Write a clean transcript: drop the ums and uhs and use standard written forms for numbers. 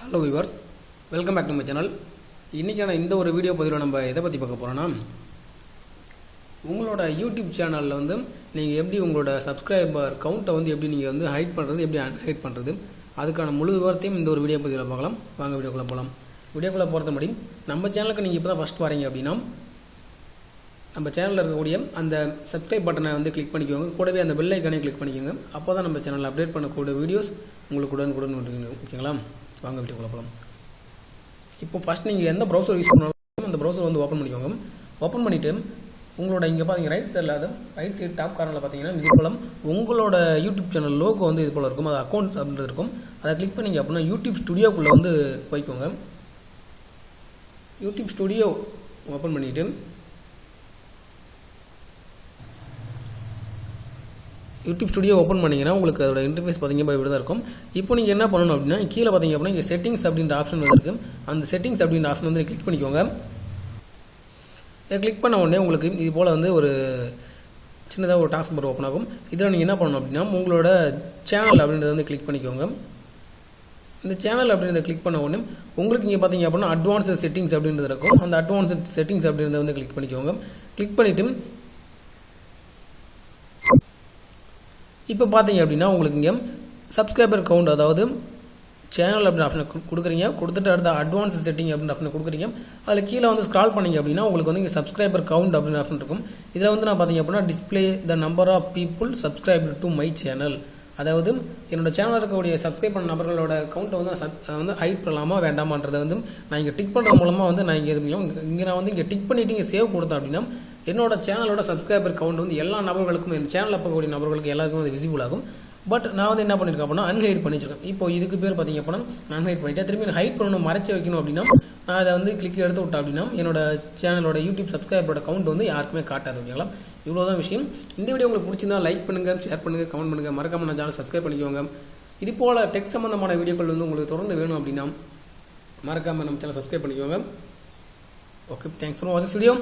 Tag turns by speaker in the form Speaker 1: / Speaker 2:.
Speaker 1: Hello viewers, welcome back to my channel. இன்றைக்கான இந்த ஒரு வீடியோ பதிவில் நம்ம எதை பற்றி பார்க்க போகிறோன்னா, உங்களோட யூடியூப் சேனலில் வந்து நீங்கள் எப்படி உங்களோட சப்ஸ்கிரைபர் கவுண்ட்டை வந்து எப்படி நீங்கள் வந்து ஹைட் பண்ணுறது, எப்படி அன்ஹைட் பண்ணுறது, அதுக்கான முழு விவரத்தையும் இந்த ஒரு வீடியோ பதிவில் பார்க்கலாம். வாங்க வீடியோக்குள்ளே போகலாம். வீடியோக்குள்ளே போகிறது முன்னாடி நம்ம சேனலுக்கு நீங்கள் இப்போ தான் ஃபஸ்ட் வரீங்க அப்படின்னா, நம்ம சேனலில் இருக்கக்கூடிய அந்த சப்ஸ்கிரைப் பட்டனை வந்து கிளிக் பண்ணிக்கோங்க. கூடவே அந்த பெல் ஐக்கானே கிளிக் பண்ணிக்கோங்க. அப்போ தான் நம்ம சேனலில் அப்டேட் பண்ணக்கூடிய வீடியோஸ் உங்களுக்கு உடனுக்குடன் ஓகேங்களா? வாங்க வீடியோக்குள்ளே போகலாம். இப்போ ஃபஸ்ட் நீங்கள் எந்த ப்ரௌசர் யூஸ் பண்ணாலும் அந்த ப்ரௌசர் வந்து ஓப்பன் பண்ணிக்கோங்க. ஓப்பன் பண்ணிவிட்டு உங்களோட இங்கே பார்த்தீங்க ரைட் சைடில், அது ரைட் சைடு டாப் கார்னரில் பார்த்தீங்கன்னா இது போல் உங்களோட யூடியூப் சேனல் லோகோ வந்து இது போல் இருக்கும். அது அக்கௌண்ட் அப்படின்றது இருக்கும். அதை கிளிக் பண்ணிங்க அப்படின்னா யூடியூப் ஸ்டுடியோக்குள்ளே வந்து போய்க்கோங்க. யூடியூப் ஸ்டுடியோ ஓப்பன் பண்ணிவிட்டு யூடியூப் ஸ்டுடியோ ஓப்பன் பண்ணிங்கன்னா உங்களுக்கு அதோட இன்டர்ஃபேஸ் பார்த்தீங்க இப்படி தான் இருக்கும். இப்போ நீங்கள் என்ன பண்ணணும் அப்படின்னா, கீழே பார்த்தீங்க அப்படின்னா இங்கே செட்டிங்ஸ் அப்படின்ற ஆப்ஷன் வந்து இருக்குது. அந்த செட்டிங்ஸ் அப்படின்ற ஆப்ஷன் வந்து கிளிக் பண்ணிக்கோங்க. இதை கிளிக் பண்ண உடனே உங்களுக்கு இது போல் வந்து ஒரு சின்னதாக ஒரு டாஸ்க் பார் ஓப்பன் ஆகும். இதில் நீங்கள் என்ன பண்ணணும் அப்படின்னா, உங்களோட சேனல் அப்படின்றத வந்து கிளிக் பண்ணிக்கோங்க. இந்த சேனல் அப்படின்றத கிளிக் பண்ண உடனே உங்களுக்கு இங்கே பார்த்தீங்க அப்படின்னா அட்வான்ஸ்டு செட்டிங்ஸ் அப்படின்றது இருக்கும். அந்த அட்வான்ஸ்டு செட்டிங்ஸ் அப்படின்றத வந்து கிளிக் பண்ணிக்கோங்க. கிளிக் பண்ணிவிட்டு இப்போ பார்த்தீங்க அப்படின்னா உங்களுக்கு இங்கே சப்ஸ்கிரைபர் கவுண்ட், அதாவது சேனல் அப்படின்ற ஆப்ஷனை கொடுக்குறீங்க. கொடுத்துட்டு அடுத்த அட்வான்ஸ் செட்டிங் அப்படின்ற ஆப்ஷனை கொடுக்குறீங்க. அதில் கீழே வந்து ஸ்க்ரால் பண்ணிங்க அப்படின்னா உங்களுக்கு வந்து இங்கே சப்ஸ்கிரைபர் கவுண்ட் அப்படின்ற ஆப்ஷன் இருக்கும். இதில் வந்து நான் பார்த்தீங்க அப்படின்னா display the number of people subscribe to my channel, அதாவது என்னோட சேனலில் இருக்கக்கூடிய சப்ஸ்கிரைப் பண்ண நபர்களோட கவுண்ட்டை வந்து ஹைட் பண்ணலாமா வேண்டாமான்றதை வந்து நான் இங்கே டிக் பண்ணுறது மூலமாக வந்து நான் இங்கே நான் வந்து இங்கே டிக் பண்ணிவிட்டு இங்கே சேவ் கொடுத்தேன் அப்படின்னா என்னோட சேனலோட சப்ஸ்கிரைபர் கவுண்ட் வந்து எல்லா நபர்களுக்கும், என் சேனலில் பார்க்கக்கூடிய நபர்களுக்கு எல்லாருக்கும் வந்து விசிபிள் ஆகும். பட் நான் வந்து என்ன பண்ணியிருக்கேன் அப்படின்னா அன்ஹைட் பண்ணி வச்சிருக்கேன். இப்போ இதுக்கு பேர் பார்த்தீங்க அப்படின்னா நான் அன்ஹைட் பண்ணிட்டேன். திரும்பி ஹைட் பண்ணணும், மறைச்சி வைக்கணும் அப்படின்னா நான் அதை வந்து கிளிக் எடுத்து விட்டேன் அப்படின்னா என்னோட சேனலோட யூடியூப் சப்ஸ்கிரைபரோட கவுண்ட் வந்து யாருக்குமே காட்டாது. ஓகேங்களா? இவ்வளோதான் விஷயம். இந்த வீடியோ உங்களுக்கு பிடிச்சிருந்தா லைக் பண்ணுங்கள், ஷேர் பண்ணுங்கள், கமெண்ட் பண்ணுங்கள். மறக்காம நான் சேனல் சப்ஸ்கிரைப் பண்ணிக்கோங்க. இது போல் டெக் சம்பந்தமான வீடியோக்கள் வந்து உங்களுக்கு தொடர்ந்து வேணும் அப்படின்னா மறக்காமல் நம்ம சேனல் சப்ஸ்கிரைப் பண்ணிக்கோங்க. ஓகே, தேங்க்ஸ் ஃபார் வாட்சிங் வீடியோ.